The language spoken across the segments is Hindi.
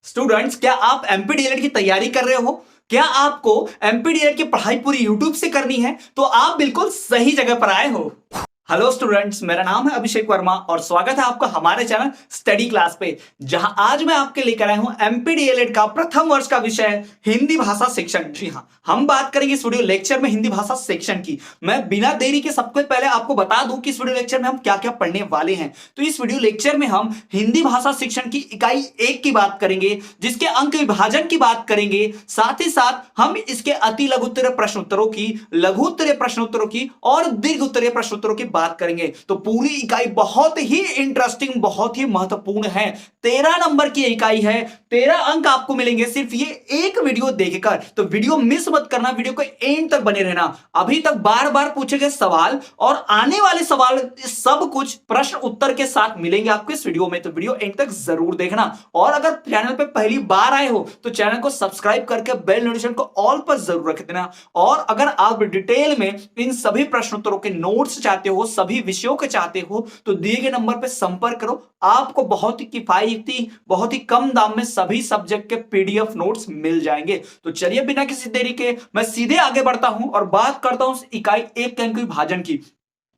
स्टूडेंट्स, क्या आप एमपीडीएलएड की तैयारी कर रहे हो? क्या आपको एमपीडीएलएड की पढ़ाई पूरी यूट्यूब से करनी है? तो आप बिल्कुल सही जगह पर आए हो। हेलो स्टूडेंट्स, मेरा नाम है अभिषेक वर्मा और स्वागत है आपका हमारे चैनल स्टडी क्लास पे, जहां आज मैं आपके लेकर आया हूं एमपीडीएलएड का प्रथम वर्ष का विषय हिंदी भाषा शिक्षण। जी हां, हम बात करेंगे इस वीडियो लेक्चर में हिंदी भाषा शिक्षण की। मैं बिना देरी के सबसे पहले आपको बता दूं कि इस वीडियो लेक्चर में हम क्या क्या पढ़ने वाले हैं। तो इस वीडियो लेक्चर में हम हिंदी भाषा शिक्षण की इकाई 1 की बात करेंगे, जिसके अंक विभाजन की बात करेंगे। साथ ही साथ हम इसके अति लघु उत्तरीय प्रश्नोत्तरों की, लघु उत्तरीय प्रश्नोत्तरों की और दीर्घ उत्तरीय प्रश्नोत्तरों की बात करेंगे। तो पूरी इकाई बहुत ही इंटरेस्टिंग, बहुत ही महत्वपूर्ण है। 13 नंबर की इकाई है, 13 अंक आपको मिलेंगे सिर्फ ये एक वीडियो देखकर। तो वीडियो मिस मत करना, वीडियो को एंड तक बने रहना। अभी तक बार बार पूछे गए सवाल और आने वाले सवाल सब कुछ प्रश्न उत्तर के साथ मिलेंगे आपको इस वीडियो में। तो वीडियो एंड तक जरूर देखना। और अगर चैनल पे पहली बार आए हो तो चैनल को सब्सक्राइब करके बेल नोटिफिकेशन को ऑल पर जरूर रख देना। और अगर आप डिटेल में इन सभी प्रश्नोत्तरों के नोट्स चाहते हो, सभी विषयों के चाहते हो, तो दिए गए नंबर पर संपर्क करो। आपको बहुत ही किफायती, बहुत ही कम दाम में सभी सब्जेक्ट के पीडीएफ नोट्स मिल जाएंगे। तो चलिए बिना किसी देरी के मैं सीधे आगे बढ़ता हूं और बात करता हूं इकाई 1 के अंक विभाजन की।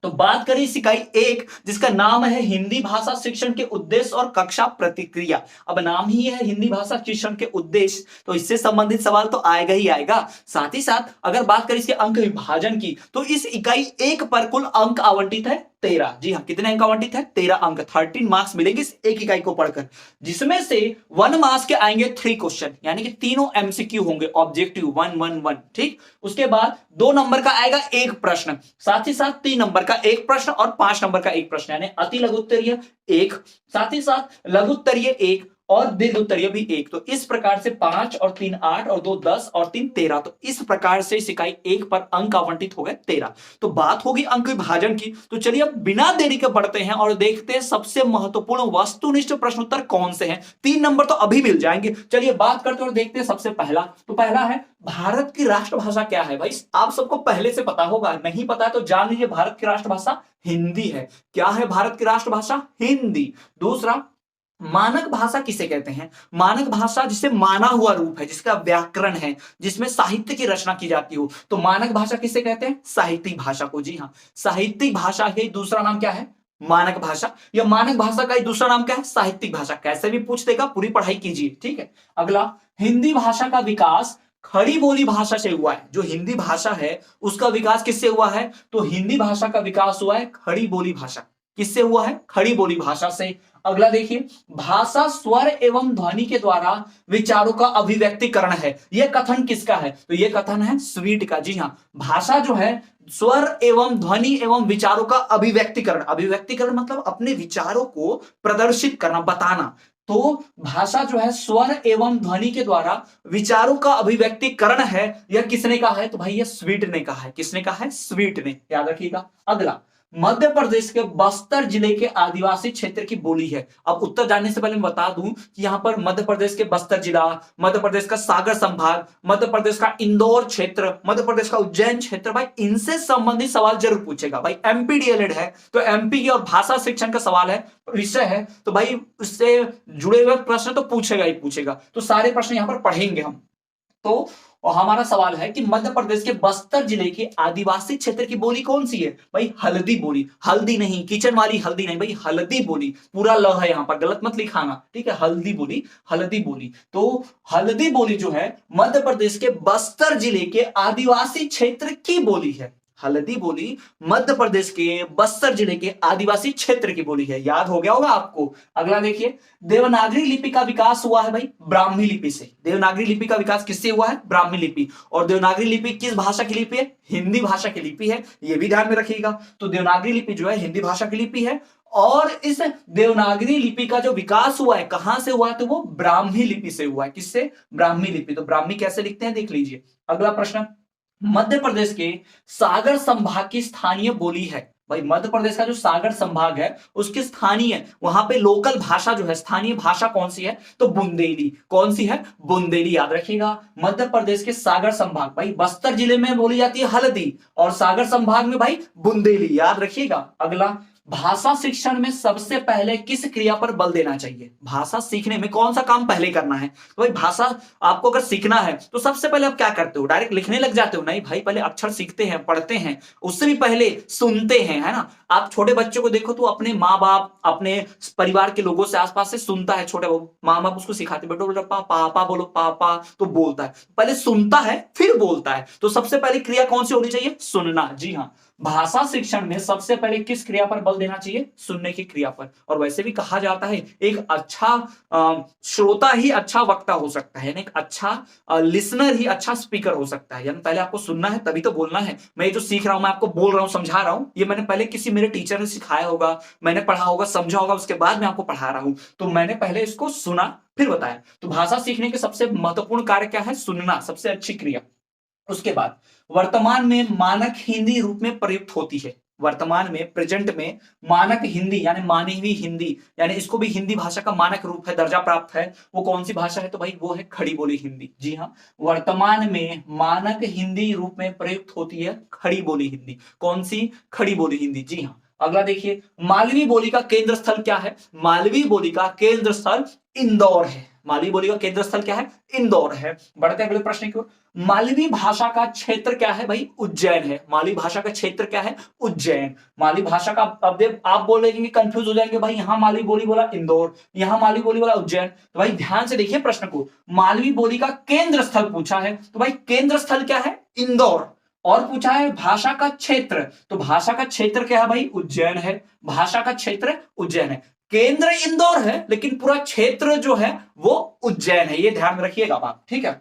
तो बात करें इस इकाई 1, जिसका नाम है हिंदी भाषा शिक्षण के उद्देश्य और कक्षा प्रतिक्रिया। अब नाम ही है हिंदी भाषा शिक्षण के उद्देश्य, तो इससे संबंधित सवाल तो आएगा ही आएगा। साथ ही साथ अगर बात करें इसके अंक विभाजन की, तो इस इकाई 1 पर कुल अंक आवंटित है 13। जी हाँ, कितने अंक आवंटित है? 13 अंक। 13 मार्क्स मिलेंगे इस एक इकाई को पढ़कर, जिसमें से 1 मार्क्स के आएंगे 3 क्वेश्चन, यानी कि तीनों एमसीक्यू होंगे, ऑब्जेक्टिव 1 1 1। ठीक, उसके बाद 2 नंबर का आएगा एक प्रश्न, साथ ही साथ 3 नंबर का एक प्रश्न और 5 नंबर का एक प्रश्न, यानी अति लघु उत्तरीय 1, साथ ही साथ लघु उत्तरीय 1 और दीर्घ उत्तरीय भी 1। तो इस प्रकार से 5 और 3 8 और 2 10 और 3 13। तो इस प्रकार से इस इकाई 1 पर अंक आवंटित हो गए 13। तो बात होगी अंक विभाजन की। तो चलिए अब बिना देरी के बढ़ते हैं और देखते हैं सबसे महत्वपूर्ण वस्तुनिष्ठ प्रश्नोत्तर कौन से हैं। 3 नंबर तो अभी मिल जाएंगे। चलिए बात करते हैं और देखते हैं सबसे पहला। तो पहला है, भारत की राष्ट्रभाषा क्या है? भाई आप सबको पहले से पता होगा, नहीं पता है तो जान लीजिए, भारत की राष्ट्रभाषा हिंदी है। क्या है भारत की राष्ट्रभाषा? हिंदी। दूसरा, मानक भाषा किसे कहते हैं? मानक भाषा जिसे माना हुआ रूप है, जिसका व्याकरण है, जिसमें साहित्य की रचना की जाती हो, तो मानक भाषा किसे कहते हैं? साहित्यिक भाषा को। जी हाँ, साहित्यिक भाषा ही दूसरा नाम क्या है? मानक भाषा। या मानक भाषा का ही दूसरा नाम क्या है? साहित्यिक भाषा। कैसे भी पूछ देगा, पूरी पढ़ाई कीजिए। ठीक है। अगला, हिंदी भाषा का विकास खड़ी बोली भाषा से हुआ है। जो हिंदी भाषा है उसका विकास किससे हुआ है? तो हिंदी भाषा का विकास हुआ है खड़ी बोली भाषा। किससे हुआ है? खड़ी बोली भाषा से। अगला देखिए, भाषा स्वर एवं ध्वनि के द्वारा विचारों का अभिव्यक्तिकरण है। यह कथन किसका है? तो यह कथन है स्वीट का। जी हाँ, भाषा जो है स्वर एवं ध्वनि एवं विचारों का अभिव्यक्तिकरण। अभिव्यक्तिकरण मतलब अपने विचारों को प्रदर्शित करना, बताना। तो भाषा जो है स्वर एवं ध्वनि के द्वारा विचारों का अभिव्यक्तिकरण है। यह किसने कहा है? तो भाई यह स्वीट ने कहा है। किसने कहा है? स्वीट ने, याद रखिएगा। अगला, मध्य प्रदेश के बस्तर जिले के आदिवासी क्षेत्र की बोली है। अब उत्तर जानने से पहले मैं बता दूं कि यहां पर मध्य प्रदेश के बस्तर जिला, मध्य प्रदेश का सागर संभाग, मध्य प्रदेश का इंदौर क्षेत्र, मध्य प्रदेश का उज्जैन क्षेत्र, भाई इनसे संबंधित सवाल जरूर पूछेगा। भाई एमपीडीएलएड है तो एमपी की और भाषा शिक्षण का सवाल है, विषय है, तो भाई उससे जुड़े हुए प्रश्न तो पूछेगा ही पूछेगा। तो सारे प्रश्न यहां पर पढ़ेंगे हम। तो और हमारा सवाल है कि मध्य प्रदेश के बस्तर जिले के आदिवासी क्षेत्र की बोली कौन सी है? भाई हल्दी बोली। हल्दी नहीं, किचन वाली हल्दी नहीं, भाई हल्दी बोली। पूरा ल है यहां पर, गलत मत लिखाना। ठीक है, हल्दी बोली, हल्दी बोली। तो हल्दी बोली जो है मध्य प्रदेश के बस्तर जिले के आदिवासी क्षेत्र की बोली है। हल्दी बोली मध्य प्रदेश के बस्तर जिले के आदिवासी क्षेत्र की बोली है। याद हो गया होगा आपको। अगला देखिए, देवनागरी लिपि का विकास हुआ है भाई ब्राह्मी लिपि से। देवनागरी लिपि का विकास किससे हुआ है? ब्राह्मी लिपि। और देवनागरी लिपि किस भाषा की लिपि है? हिंदी भाषा की लिपि है, यह भी ध्यान में रखिएगा। तो देवनागरी लिपि जो है हिंदी भाषा की लिपि है। और इस देवनागरी लिपि का जो विकास हुआ है कहां से हुआ है? तो वो ब्राह्मी लिपि से हुआ है। किससे? ब्राह्मी लिपि। तो ब्राह्मी कैसे लिखते हैं देख लीजिए। अगला प्रश्न, मध्य प्रदेश के सागर संभाग की स्थानीय बोली है। भाई मध्य प्रदेश का जो सागर संभाग है उसकी स्थानीय, वहां पे लोकल भाषा जो है, स्थानीय भाषा कौन सी है? तो बुंदेली। कौन सी है? बुंदेली। याद रखिएगा, मध्य प्रदेश के सागर संभाग, भाई बस्तर जिले में बोली जाती है हल्दी और सागर संभाग में भाई बुंदेली। याद रखिएगा। अगला, भाषा शिक्षण में सबसे पहले किस क्रिया पर बल देना चाहिए? भाषा सीखने में कौन सा काम पहले करना है? तो भाई भाषा आपको अगर सीखना है तो सबसे पहले आप क्या करते हो? डायरेक्ट लिखने लग जाते हो? नहीं भाई, पहले अक्षर सीखते हैं, पढ़ते हैं, उससे भी पहले सुनते हैं, है ना? आप छोटे बच्चों को देखो तो अपने माँ बाप, अपने परिवार के लोगों से, आसपास से सुनता है। छोटे माँ बाप उसको सिखाते, बेटो बेटा पापा बोलो, पापा, तो बोलता है। पहले सुनता है फिर बोलता है। तो सबसे पहली क्रिया कौन सी होनी चाहिए? सुनना। जी हाँ, भाषा शिक्षण में सबसे पहले किस क्रिया पर बल देना चाहिए? सुनने की क्रिया पर। और वैसे भी कहा जाता है एक अच्छा श्रोता ही अच्छा वक्ता हो सकता है, यानी एक अच्छा लिसनर ही अच्छा स्पीकर हो सकता है। यानी पहले आपको सुनना है तभी तो बोलना है। मैं ये जो सीख रहा हूं, मैं आपको बोल रहा हूं, समझा रहा हूं, ये मैंने पहले किसी मेरे टीचर ने सिखाया होगा, मैंने पढ़ा होगा, समझा होगा, उसके बाद मैं आपको पढ़ा रहा हूं। तो मैंने पहले इसको सुना फिर बताया। तो भाषा सीखने के सबसे महत्वपूर्ण कार्य क्या है? सुनना, सबसे अच्छी क्रिया। उसके बाद वर्तमान में मानक हिंदी रूप में प्रयुक्त होती है। वर्तमान में, प्रेजेंट में मानक हिंदी यानी मानवी हिंदी, यानी इसको भी हिंदी भाषा का मानक रूप है, दर्जा प्राप्त है। वो कौन सी भाषा है? तो भाई वो है खड़ी बोली हिंदी। जी हाँ, वर्तमान में मानक हिंदी रूप में प्रयुक्त होती है खड़ी बोली हिंदी। कौन सी? खड़ी बोली हिंदी। जी हाँ। अगला देखिए, मालवी बोली का केंद्र स्थल क्या है? मालवी बोली का केंद्र स्थल इंदौर है। मालवी बोली का केंद्र स्थल क्या है? इंदौर है। बढ़ते अगले प्रश्न की ओर। मालवी भाषा का क्षेत्र क्या है? भाई उज्जैन है। मालवी भाषा का क्षेत्र क्या है? उज्जैन। मालवी भाषा का, अब आप बोलेंगे, कंफ्यूज हो जाएंगे, भाई यहां मालवी बोली बोला इंदौर, यहां मालवी बोली बोला उज्जैन। तो भाई ध्यान से देखिए प्रश्न को, मालवी बोली का केंद्र स्थल पूछा है, तो भाई केंद्र स्थल क्या है? इंदौर। और पूछा है भाषा का क्षेत्र, तो भाषा का क्षेत्र क्या है? भाई उज्जैन है। भाषा का क्षेत्र उज्जैन है। केंद्र इंदौर है लेकिन पूरा क्षेत्र जो है वो उज्जैन है। ये ध्यान में रखिएगा आप, ठीक है।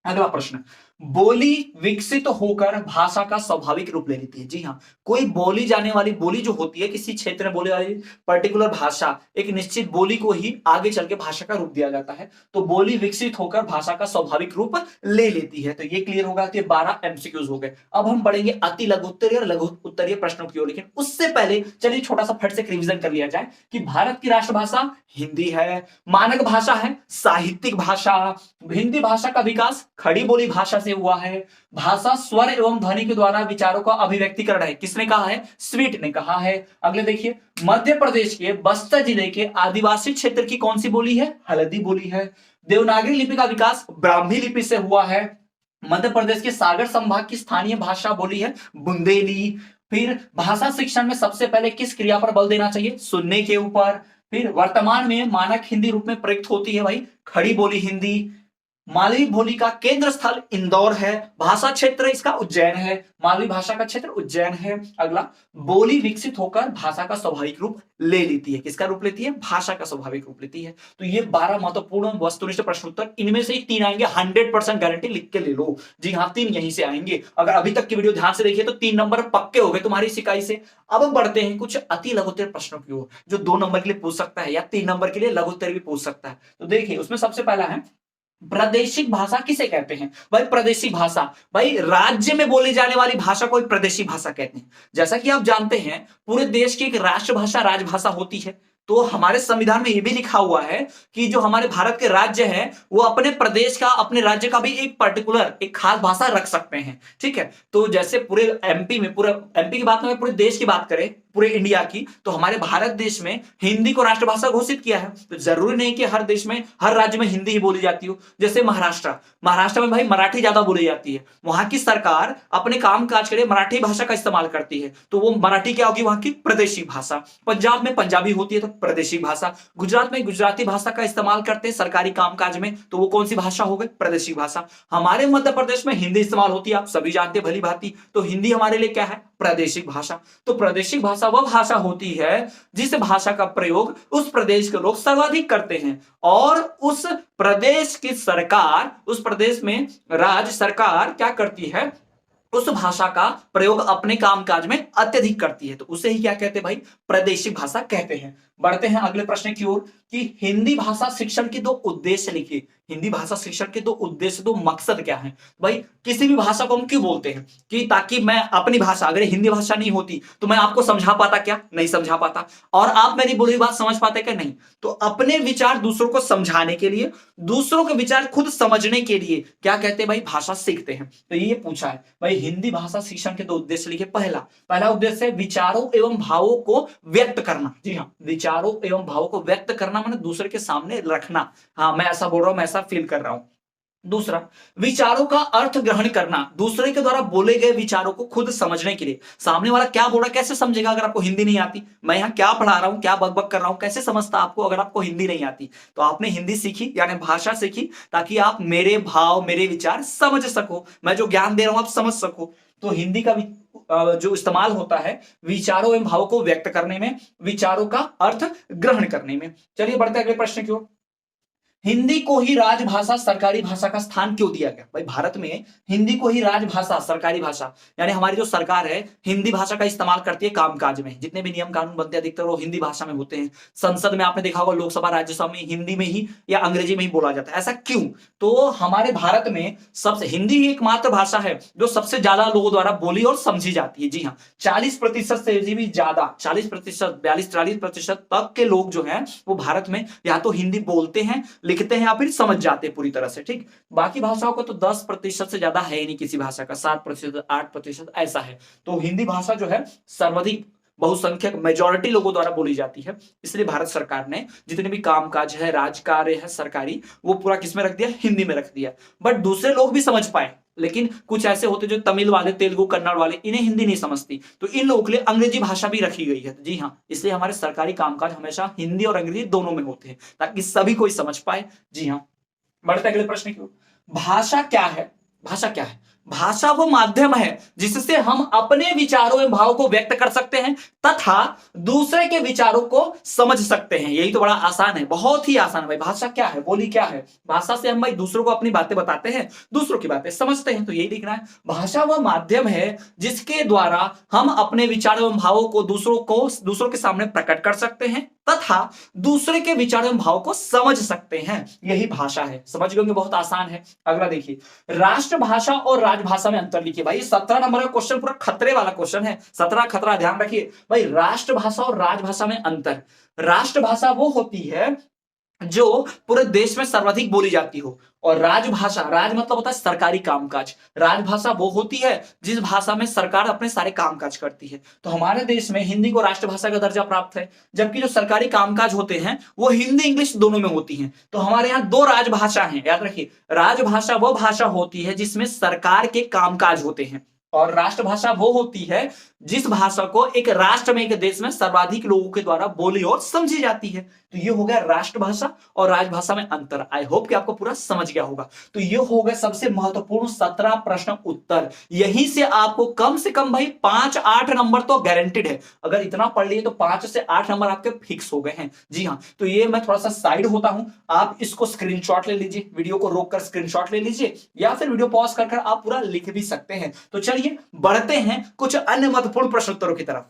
अगला प्रश्न, बोली विकसित होकर भाषा का स्वाभाविक रूप ले लेती है। जी हाँ, कोई बोली जाने वाली बोली जो होती है, किसी क्षेत्र में बोले वाली पर्टिकुलर भाषा, एक निश्चित बोली को ही आगे चल के भाषा का रूप दिया जाता है। तो बोली विकसित होकर भाषा का स्वाभाविक रूप ले लेती है। तो ये क्लियर होगा। तो ये 12 एमसीक्यूज हो गए। अब हम बढ़ेंगे अति लघु उत्तरीय और लघु उत्तरीय प्रश्नों की ओर, लेकिन उससे पहले चलिए छोटा सा फट से रिवीजन कर लिया जाए कि भारत की राष्ट्रभाषा हिंदी है, मानक भाषा है, साहित्यिक भाषा, हिंदी भाषा का विकास खड़ी बोली भाषा से हुआ है, भाषा स्वर एवं ध्वनि के द्वारा विचारों का अभिव्यक्तिकरण है। किसने कहा है? स्वीट ने कहा है। अगले देखिए, मध्य प्रदेश के बस्तर जिले के आदिवासी क्षेत्र की कौन सी बोली है? हल्दी बोली है। देवनागरी लिपि का विकास ब्राह्मी लिपि से हुआ है। मध्य प्रदेश के सागर संभाग की स्थानीय भाषा बोली है बुंदेली। फिर भाषा शिक्षण में सबसे पहले किस क्रिया पर बल देना चाहिए? सुनने के ऊपर। फिर वर्तमान में मानक हिंदी रूप में प्रयुक्त होती है भाई खड़ी बोली हिंदी। मालवी बोली का केंद्र स्थल इंदौर है। भाषा क्षेत्र इसका उज्जैन है। मालवी भाषा का क्षेत्र उज्जैन है। अगला, बोली विकसित होकर भाषा का स्वाभाविक रूप ले लेती है। किसका रूप लेती है? भाषा का स्वाभाविक रूप लेती है। तो ये 12 महत्वपूर्ण वस्तुनिष्ठ प्रश्न उत्तर, इनमें से ही 3 आएंगे, 100% गारंटी, लिख के ले लो। जी हाँ, 3 यहीं से आएंगे। अगर अभी तक की वीडियो ध्यान से देखिए तो 3 नंबर पक्के हो गए तुम्हारी सिकाई से। अब बढ़ते हैं कुछ अति लघुत्तर प्रश्नों की ओर, जो 2 नंबर के लिए पूछ सकता है या 3 नंबर के लिए लघुत्तर भी पूछ सकता है। तो देखिए, उसमें सबसे पहला है, प्रादेशिक भाषा किसे कहते हैं? भाई प्रादेशिक भाषा, भाई राज्य में बोली जाने वाली भाषा को प्रादेशिक भाषा कहते हैं। जैसा कि आप जानते हैं, पूरे देश की एक राष्ट्रभाषा राजभाषा होती है। तो हमारे संविधान में यह भी लिखा हुआ है कि जो हमारे भारत के राज्य हैं वो अपने प्रदेश का, अपने राज्य का भी एक पर्टिकुलर, एक खास भाषा रख सकते हैं। ठीक है, तो जैसे पूरे एमपी में, पूरा एमपी की बात में, पूरे देश की बात करें, पूरे इंडिया की, तो हमारे भारत देश में हिंदी को राष्ट्रभाषा घोषित किया है। तो जरूरी नहीं कि हर देश में, हर राज्य में हिंदी ही बोली जाती हो। जैसे महाराष्ट्र में भाई मराठी ज्यादा बोली जाती है। वहां की सरकार अपने काम काज के लिए मराठी भाषा का इस्तेमाल करती है, तो वो मराठी क्या होगी? वहां की प्रादेशिक भाषा। पंजाब में पंजाबी होती है तो प्रादेशिक भाषा। गुजरात में गुजराती भाषा का इस्तेमाल करते हैं सरकारी कामकाज में, तो वो कौन सी भाषा हो गई? प्रादेशिक भाषा। हमारे मध्य प्रदेश में हिंदी इस्तेमाल होती है, आप सभी जानते हैं भली भांति। तो हिंदी हमारे लिए क्या है? प्रादेशिक भाषा। तो प्रादेशिक भाषा वह भाषा होती है जिस भाषा का प्रयोग उस प्रदेश के लोग सर्वाधिक करते हैं, और उस प्रदेश की सरकार, उस प्रदेश में राज्य सरकार क्या करती है? उस भाषा का प्रयोग अपने कामकाज में अत्यधिक करती है। तो उसे ही क्या कहते हैं भाई? प्रादेशिक भाषा कहते हैं। बढ़ते हैं अगले प्रश्न की ओर कि हिंदी भाषा शिक्षण के दो उद्देश्य लिखिए। हिंदी भाषा शिक्षण के दो उद्देश्य, दो मकसद क्या है भाई? किसी भी भाषा को हम क्यों बोलते हैं? कि ताकि मैं अपनी भाषा, अगर हिंदी भाषा नहीं होती तो मैं आपको समझा पाता क्या? नहीं समझा पाता। और आप मेरी बोली भाषा समझ पाते क्या? नहीं। तो अपने विचार दूसरों को समझाने के लिए, दूसरों के विचार खुद समझने के लिए क्या कहते हैं भाई? भाषा सीखते हैं। तो ये पूछा है भाई, हिंदी भाषा शिक्षण के दो उद्देश्य लिखे। पहला उद्देश्य है विचारों एवं भावों को व्यक्त करना। जी हाँ, विचारों एवं भावों को व्यक्त करना माने दूसरे के सामने रखना। हाँ, मैं ऐसा बोल रहा हूं, मैं ऐसा फील कर रहा हूं। दूसरा, विचारों का अर्थ ग्रहण करना, दूसरे के द्वारा बोले गए विचारों को खुद समझने के लिए। सामने वाला क्या बोल रहा है कैसे समझेगा अगर आपको हिंदी नहीं आती? मैं यहां क्या पढ़ा रहा हूं, क्या बकबक कर रहा हूं, कैसे समझता आपको अगर आपको हिंदी नहीं आती? तो आपने हिंदी सीखी यानी भाषा सीखी ताकि आप मेरे भाव, मेरे विचार समझ सको, मैं जो ज्ञान दे रहा हूं आप समझ सको। तो हिंदी का जो इस्तेमाल होता है विचारों एवं भावों को व्यक्त करने में, विचारों का अर्थ ग्रहण करने में। चलिए बढ़ते अगले प्रश्न की ओर। हिंदी को ही राजभाषा, सरकारी भाषा का स्थान क्यों दिया गया? भाई भारत में हिंदी को ही राजभाषा, सरकारी भाषा, यानी हमारी जो सरकार है हिंदी भाषा का इस्तेमाल करती है कामकाज में। जितने भी नियम कानून बनते हैं अधिकतर वो हिंदी भाषा में होते हैं। संसद में आपने देखा होगा, लोकसभा राज्यसभा में हिंदी में ही या अंग्रेजी में ही बोला जाता है। ऐसा क्यों? तो हमारे भारत में सबसे हिंदी ही एकमात्र भाषा है जो सबसे ज्यादा लोगों द्वारा बोली और समझी जाती है। जी हाँ, 40% से भी ज्यादा, 40%, 42-43% तक के लोग जो हैं वो भारत में या तो हिंदी बोलते हैं, लिखते हैं या फिर समझ जाते हैं पूरी तरह से। ठीक, बाकी भाषाओं को तो 10% से ज्यादा है ही नहीं किसी भाषा का, 7%, 8% ऐसा है। तो हिंदी भाषा जो है सर्वाधिक बहुसंख्यक मेजॉरिटी लोगों द्वारा बोली जाती है। इसलिए भारत सरकार ने जितने भी कामकाज है, राजकार्य है सरकारी, वो पूरा किसमें रख दिया? हिंदी में रख दिया। बट दूसरे लोग भी समझ पाए, लेकिन कुछ ऐसे होते जो तमिल वाले, तेलुगु, कन्नड़ वाले, इन्हें हिंदी नहीं समझती, तो इन लोगों के लिए अंग्रेजी भाषा भी रखी गई है। जी हाँ, इसलिए हमारे सरकारी कामकाज हमेशा हिंदी और अंग्रेजी दोनों में होते हैं ताकि सभी कोई समझ पाए। जी हाँ, बढ़ते अगले प्रश्न की ओर। भाषा क्या है? भाषा क्या है? भाषा वो माध्यम है जिससे हम अपने विचारों एवं भावों को व्यक्त कर सकते हैं तथा दूसरे के विचारों को समझ सकते हैं। यही तो बड़ा आसान है, बहुत ही आसान है भाई। भाषा क्या है? बोली क्या है? भाषा से हम भाई दूसरों को अपनी बातें बताते हैं, दूसरों की बातें समझते हैं। तो यही लिखना है, भाषा वह माध्यम है जिसके द्वारा हम अपने विचारों एवं भावों को दूसरों के सामने प्रकट कर सकते हैं तथा दूसरे के विचारों एवं भावों को समझ सकते हैं। यही भाषा है। समझ गए? बहुत आसान है। अगला देखिए, राष्ट्रभाषा और राजभाषा में अंतर लिखिए। भाई 17 नंबर का क्वेश्चन पूरा खतरे वाला क्वेश्चन है। 17 खतरा, ध्यान रखिए भाई। राष्ट्रभाषा और राजभाषा में अंतर। राष्ट्रभाषा वो होती है जो पूरे देश में सर्वाधिक बोली जाती हो, और राजभाषा, राज मतलब होता है सरकारी कामकाज, राजभाषा वो होती है जिस भाषा में सरकार अपने सारे कामकाज करती है। तो हमारे देश में हिंदी को राष्ट्रभाषा का दर्जा प्राप्त है, जबकि जो सरकारी कामकाज होते हैं वो हिंदी इंग्लिश दोनों में होती हैं। तो हमारे यहाँ दो राजभाषा हैं, याद रखिए। राजभाषा वो भाषा होती है जिसमें सरकार के कामकाज होते हैं, और राष्ट्रभाषा वो होती है जिस भाषा को एक राष्ट्र में, एक देश में सर्वाधिक लोगों के द्वारा बोली और समझी जाती है। तो ये हो गया राष्ट्रभाषा और राजभाषा में अंतर। आई होप कि आपको पूरा समझ गया होगा। तो ये हो गया सबसे महत्वपूर्ण 17 प्रश्न उत्तर। यहीं से आपको कम से कम भाई 5-8 नंबर तो गारंटेड है। अगर इतना पढ़ लिए तो 5 से 8 नंबर आपके फिक्स हो गए हैं। जी हाँ, तो ये मैं थोड़ा सा साइड होता हूं, आप इसको स्क्रीनशॉट ले लीजिए, वीडियो को रोक कर स्क्रीनशॉट ले लीजिए, या फिर वीडियो पॉज कर आप पूरा लिख भी सकते हैं। तो चलिए बढ़ते हैं कुछ अन्य महत्वपूर्ण प्रश्न उत्तरों की तरफ।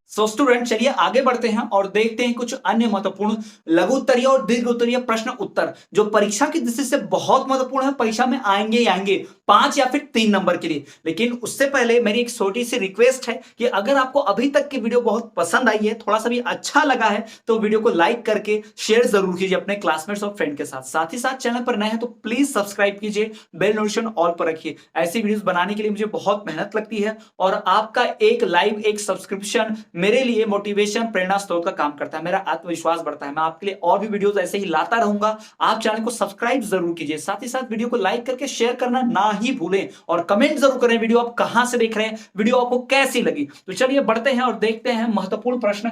सो स्टूडेंट, चलिए आगे बढ़ते हैं और देखते हैं कुछ अन्य महत्वपूर्ण लघु उत्तरीय और दीर्घ उत्तरीय प्रश्न उत्तर जो परीक्षा की दृष्टि से बहुत महत्वपूर्ण है। परीक्षा में आएंगे ही आएंगे 5 या फिर 3 नंबर के लिए। लेकिन उससे पहले मेरी एक छोटी सी रिक्वेस्ट है कि अगर आपको अभी तक की वीडियो बहुत पसंद आई है, थोड़ा सा भी अच्छा लगा है, तो वीडियो को लाइक करके शेयर जरूर कीजिए अपने क्लासमेट्स और फ्रेंड के साथ। साथ ही साथ चैनल पर नए हैं तो प्लीज सब्सक्राइब कीजिए, बेल नोटिफिकेशन ऑल पर रखिए। ऐसी वीडियोस बनाने के लिए मुझे बहुत मेहनत लगती है, और आपका एक लाइव, एक सब्सक्रिप्शन मेरे लिए मोटिवेशन, प्रेरणा स्रोत का काम करता है। मेरा आत्मविश्वास बढ़ता है। मैं आपके लिए और भी वीडियोस ऐसे ही लाता रहूंगा। आप चैनल को सब्सक्राइब जरूर कीजिए, साथ ही साथ वीडियो को लाइक करके शेयर करना ना ही भूलें, और कमेंट जरूर करें वीडियो आप कहां से देख रहे हैं, वीडियो आपको कैसी लगी। तो चलिए बढ़ते हैं और देखते हैं महत्वपूर्ण प्रश्न।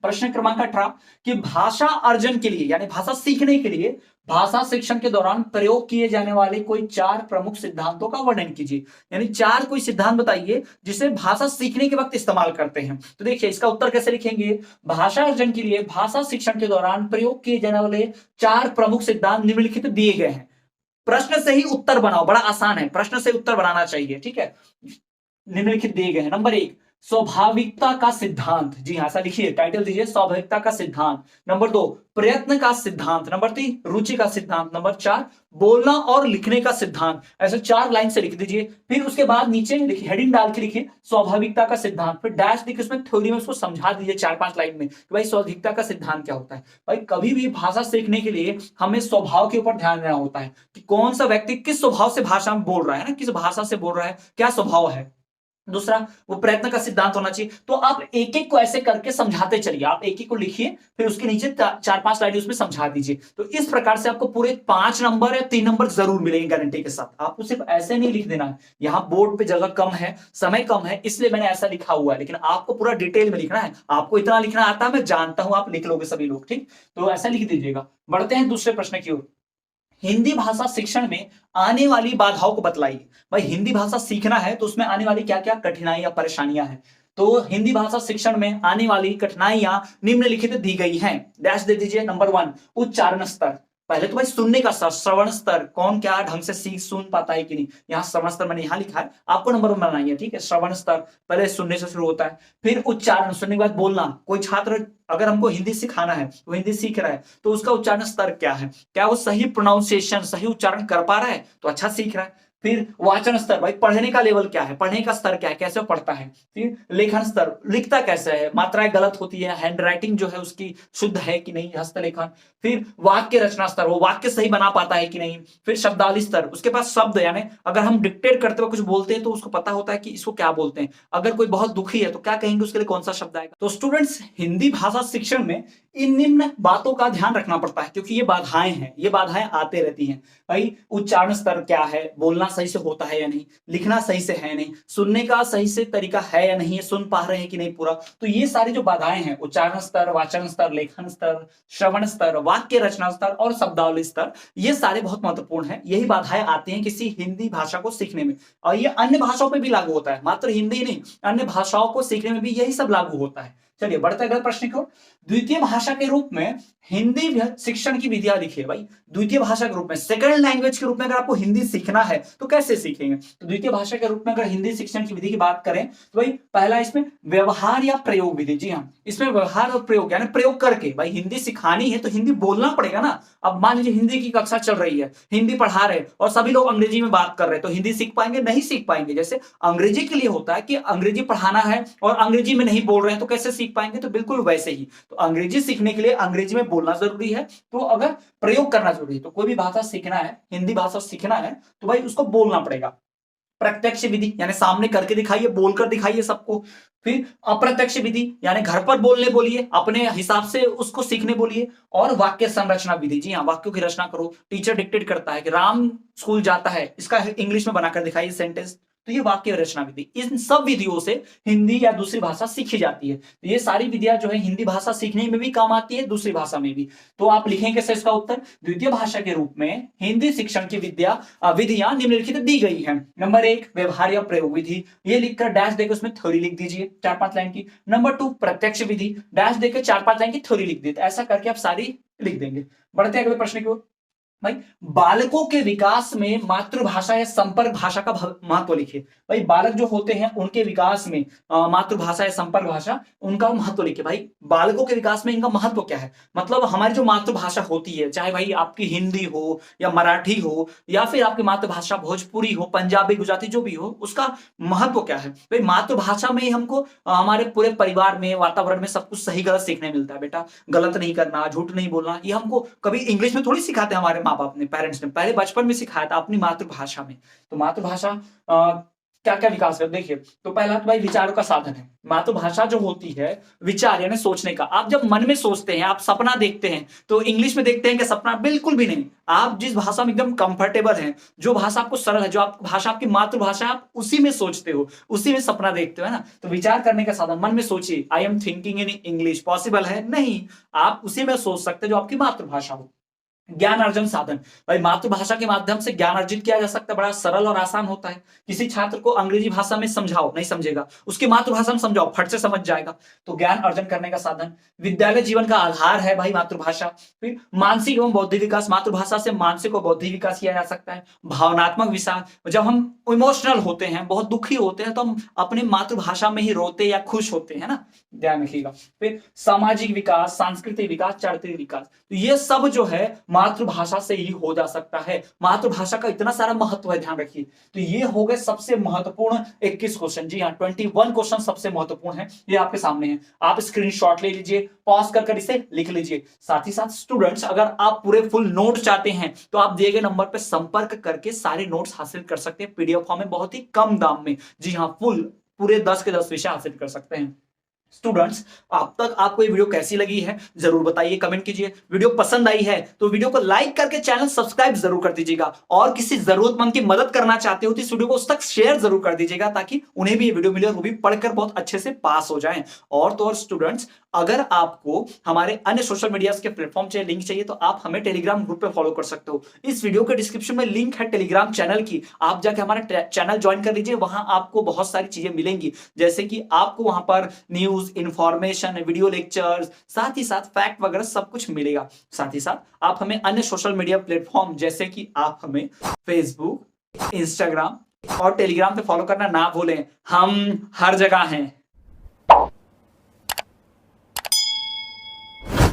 प्रश्न क्रमांक 18 कि भाषा अर्जन के लिए यानी भाषा सीखने के लिए भाषा शिक्षण के दौरान प्रयोग किए जाने वाले कोई 4 प्रमुख सिद्धांतों का वर्णन कीजिए। यानी 4 कोई सिद्धांत बताइए जिसे भाषा सीखने के वक्त इस्तेमाल करते हैं। तो देखिए इसका उत्तर कैसे लिखेंगे। भाषा अर्जन के लिए भाषा शिक्षण के दौरान प्रयोग किए जाने वाले 4 प्रमुख सिद्धांत निम्नलिखित दिए गए हैं। प्रश्न से ही उत्तर बनाओ, बड़ा आसान है, प्रश्न से उत्तर बनाना चाहिए। ठीक है, निम्नलिखित दिए गए हैं। नंबर 1, स्वाभाविकता का सिद्धांत, जी हाँ, ऐसा लिखिए, टाइटल दीजिए स्वाभाविकता का सिद्धांत। नंबर 2 प्रयत्न का सिद्धांत। नंबर 3 रुचि का सिद्धांत। नंबर 4 बोलना और लिखने का सिद्धांत। ऐसे 4 लाइन से लिख दीजिए। फिर उसके बाद नीचे लिखिए, हेडिंग डाल के लिखिए स्वाभाविकता का सिद्धांत, फिर डैश देखिए, उसमें थ्योरी में उसको समझा दीजिए 4-5 लाइन में कि भाई स्वाभाविकता का सिद्धांत क्या होता है। भाई कभी भी भाषा सीखने के लिए हमें स्वभाव के ऊपर ध्यान देना होता है कि कौन सा व्यक्ति किस स्वभाव से भाषा में बोल रहा है ना, किस भाषा से बोल रहा है, क्या स्वभाव है। दूसरा वो प्रयत्न का सिद्धांत होना चाहिए। तो आप एक एक को ऐसे करके समझाते चलिए, आप एक एक को लिखिए, फिर उसके नीचे 4-5 लाइन उसमें समझा दीजिए। तो इस प्रकार से आपको पूरे 5 नंबर या 3 नंबर जरूर मिलेंगे गारंटी के साथ। आपको सिर्फ ऐसे नहीं लिख देना है, यहां बोर्ड पे जगह कम है, समय कम है, इसलिए मैंने ऐसा लिखा हुआ है, लेकिन आपको पूरा डिटेल में लिखना है। आपको इतना लिखना आता है, मैं जानता हूं आप लिख लोगे सभी लोग, ठीक। तो ऐसा लिख दीजिएगा। बढ़ते हैं दूसरे प्रश्न की ओर। हिंदी भाषा शिक्षण में आने वाली बाधाओं को बतलाइए। भाई हिंदी भाषा सीखना है तो उसमें आने वाली क्या क्या कठिनाइयां परेशानियां हैं। तो हिंदी भाषा शिक्षण में आने वाली कठिनाइयां निम्नलिखित दी गई हैं। डैश दे दीजिए। नंबर 1 उच्चारण स्तर। पहले तो भाई सुनने का स्तर, श्रवण स्तर, कौन क्या ढंग से सीख सुन पाता है कि नहीं। यहाँ श्रवण स्तर मैंने यहाँ लिखा है, आपको नंबर 1 बनाना है, ठीक है। श्रवण स्तर पहले सुनने से शुरू होता है, फिर उच्चारण, सुनने के बाद बोलना। कोई छात्र अगर हमको हिंदी सिखाना है, वो हिंदी सीख रहा है, तो उसका उच्चारण स्तर क्या है, क्या वो सही प्रोनाउंसिएशन, सही उच्चारण कर पा रहा है, तो अच्छा सीख रहा है। फिर वाचन स्तर, भाई पढ़ने का लेवल क्या है, पढ़ने का स्तर क्या है, कैसे पढ़ता है। फिर लेखन स्तर, लिखता कैसे है, मात्राएं गलत होती है, हैंड राइटिंग जो है उसकी शुद्ध है कि नहीं, हस्तलेखन। फिर वाक्य रचना स्तर, वो वाक्य सही बना पाता है कि नहीं। फिर शब्दावली स्तर, उसके पास शब्द, यानी अगर हम डिक्टेट करते हुए कुछ बोलते हैं तो उसको पता होता है कि इसको क्या बोलते हैं। अगर कोई बहुत दुखी है तो क्या कहेंगे, उसके लिए कौन सा शब्द आएगा। तो स्टूडेंट्स हिंदी भाषा शिक्षण में इन निम्न बातों का ध्यान रखना पड़ता है, क्योंकि ये बाधाएं हैं, ये बाधाएं आते रहती हैं। भाई उच्चारण स्तर क्या है, बोलना सही से होता है या नहीं, लिखना सही से है नहीं, सुनने का सही से तरीका है या नहीं, सुन पा रहे हैं कि नहीं पूरा। तो ये सारी जो बाधाएं हैं, उच्चारण स्तर, वाचन स्तर, लेखन स्तर, श्रवण स्तर, वाक्य रचना स्तर और शब्दावली स्तर, ये सारे बहुत महत्वपूर्ण हैं। यही बाधाएं आती हैं किसी हिंदी भाषा को सीखने में, और ये अन्य भाषाओं पर भी लागू होता है, मात्र हिंदी नहीं, अन्य भाषाओं को सीखने में भी यही सब लागू होता है। चलिए बढ़ते अगले प्रश्न को। द्वितीय भाषा के रूप में हिंदी शिक्षण की विधियां लिखिए। भाई द्वितीय भाषा के रूप में, सेकंड लैंग्वेज के रूप में अगर आपको हिंदी सीखना है तो कैसे सीखेंगे। तो द्वितीय भाषा के रूप में अगर हिंदी शिक्षण की विधि की बात करें तो भाई पहला इसमें व्यवहार या प्रयोग विधि। जी हाँ, इसमें व्यवहार और प्रयोग, यानी प्रयोग करके। भाई हिंदी सिखानी है तो हिंदी बोलना पड़ेगा ना। अब मान लीजिए हिंदी की कक्षा चल रही है, हिंदी पढ़ा रहे और सभी लोग अंग्रेजी में बात कर रहे हैं, तो हिंदी सीख पाएंगे, नहीं सीख पाएंगे। जैसे अंग्रेजी के लिए होता है कि अंग्रेजी पढ़ाना है और अंग्रेजी में नहीं बोल रहे हैं तो कैसे सीख पाएंगे, तो बिल्कुल वैसे ही। तो अंग्रेजी सीखने के लिए अंग्रेजी में बोलना जरूरी है, तो अगर प्रयोग करना जरूरी है। तो कोई भी भाषा सीखना है, हिंदी भाषा सीखना है तो भाई उसको बोलना पड़ेगा। प्रत्यक्ष विधि यानी सामने करके दिखाइए, बोलकर दिखाइए सबको। फिर अप्रत्यक्ष विधि यानी घर पर बोलने बोलिए, अपने हिसाब से उसको सीखने बोलिए। और वाक्य संरचना विधि, जी हाँ, वाक्यों की रचना करो। टीचर डिक्टेट करता है कि राम स्कूल जाता है, इसका इंग्लिश में बनाकर दिखाइए सेंटेंस, तो ये वाक्य रचना विधि। इन सब विधियों से हिंदी या दूसरी भाषा सीखी जाती है। तो ये सारी विधियां जो है हिंदी भाषा सीखने में भी काम आती है, दूसरी भाषा में भी। तो आप लिखेंगे कैसे इसका उत्तर, द्वितीय भाषा के रूप में हिंदी शिक्षण की विधियां निम्नलिखित दी गई हैं। नंबर 1 व्यवहार या प्रयोग विधि, ये लिखकर डैश देकर उसमें थ्योरी लिख दीजिए 4-5 लाइन की। नंबर 2 प्रत्यक्ष विधि, डैश देकर 4-5 लाइन की थ्योरी लिख दी। ऐसा करके आप सारी लिख देंगे। बढ़ते अगले प्रश्न की ओर। भाई बालकों के विकास में मातृभाषा या संपर्क भाषा का महत्व लिखिए। भाई बालक जो होते हैं उनके विकास में मातृभाषा या संपर्क भाषा, उनका महत्व लिखिए। भाई बालकों के विकास में इनका महत्व क्या है, मतलब हमारी जो मातृभाषा होती है, चाहे भाई आपकी हिंदी हो या मराठी हो या फिर आपकी मातृभाषा भोजपुरी हो, पंजाबी, गुजराती, जो भी हो, उसका महत्व क्या है। भाई मातृभाषा में ही हमको हमारे पूरे परिवार में, वातावरण में सब कुछ सही गलत सीखने मिलता है। बेटा गलत नहीं करना, झूठ नहीं बोलना, ये हमको कभी इंग्लिश में थोड़ी सिखाते हैं हमारे माँ बाप ने, पेरेंट्स ने, पहले बचपन में सिखाया था अपनी मातृभाषा में। तो मातृभाषा क्या क्या विकास कर, देखिए तो पहला तो भाई विचारों का साधन है। मातृभाषा जो होती है विचार यानी सोचने का। आप जब मन में सोचते हैं, आप सपना देखते हैं, तो इंग्लिश में देखते हैं कि सपना, बिल्कुल भी नहीं। आप जिस भाषा में एकदम कंफर्टेबल हैं, जो भाषा आपको सरल है, जो आप भाषा आपकी मातृभाषा, आप उसी में सोचते हो, उसी में सपना देखते हो, है ना। तो विचार करने का साधन, मन में सोचिए, I am thinking in English, possible है नहीं, आप उसी में सोच सकते जो आपकी मातृभाषा हो। ज्ञान अर्जन साधन। भाई मातृभाषा के माध्यम से ज्ञान अर्जित किया जा सकता है, बड़ा सरल और आसान होता है। किसी छात्र को अंग्रेजी भाषा में समझाओ, नहीं समझेगा, उसकी मातृभाषा में समझाओ, फट से समझ जाएगा। तो ज्ञान अर्जन करने का साधन। विद्यालय जीवन का आधार है भाई मातृभाषा। फिर मानसिक एवं बौद्धिक विकास, मातृभाषा से मानसिक और बौद्धिक विकास किया जा सकता है। भावनात्मक विकास, जब हम इमोशनल होते हैं, बहुत दुखी होते हैं, तो हम अपनी मातृभाषा में ही रोते या खुश होते हैं ना, ध्यान रखिएगा। फिर सामाजिक विकास, सांस्कृतिक विकास, चारित्रिक विकास, तो ये सब जो है मातृभाषा से ही हो जा सकता है। मातृभाषा का इतना सारा महत्व है, ध्यान रखिए। तो ये हो गए सबसे महत्वपूर्ण 21 क्वेश्चन। जी हाँ, 21 क्वेश्चन सबसे महत्वपूर्ण है, ये आपके सामने है। आप स्क्रीनशॉट ले लीजिए, पॉज कर इसे लिख लीजिए। साथ ही साथ स्टूडेंट्स, अगर आप पूरे फुल नोट चाहते हैं तो आप दिए गए नंबर पर संपर्क करके सारे नोट्स हासिल कर सकते हैं पीडीएफ फॉर्म में, बहुत ही कम दाम में। जी हाँ, पूरे 10 के 10 विषय हासिल कर सकते हैं। स्टूडेंट्स, अब तक आपको ये वीडियो कैसी लगी है जरूर बताइए, कमेंट कीजिए। वीडियो पसंद आई है तो वीडियो को लाइक करके चैनल सब्सक्राइब जरूर कर दीजिएगा, और किसी जरूरतमंद की मदद करना चाहते हो तो इस वीडियो को उस तक शेयर जरूर कर दीजिएगा, ताकि उन्हें भी ये वीडियो मिले और वो भी पढ़कर बहुत अच्छे से पास हो जाएं। और तो और स्टूडेंट्स, अगर आपको हमारे अन्य सोशल मीडिया के प्लेटफॉर्म चाहिए, लिंक चाहिए, तो आप हमें टेलीग्राम ग्रुप पे फॉलो कर सकते हो। इस वीडियो के डिस्क्रिप्शन में लिंक है टेलीग्राम चैनल की, आप जाके हमारा चैनल ज्वाइन कर लीजिए। वहां आपको बहुत सारी चीजें मिलेंगी, जैसे कि आपको वहां पर न्यूज, इंफॉर्मेशन, वीडियो लेक्चर्स, साथ ही साथ फैक्ट वगैरह सब कुछ मिलेगा। साथ ही साथ आप हमें अन्य सोशल मीडिया प्लेटफॉर्म, जैसे कि आप हमें फेसबुक, इंस्टाग्राम और टेलीग्राम पे फॉलो करना ना भूलें, हम हर जगह हैं।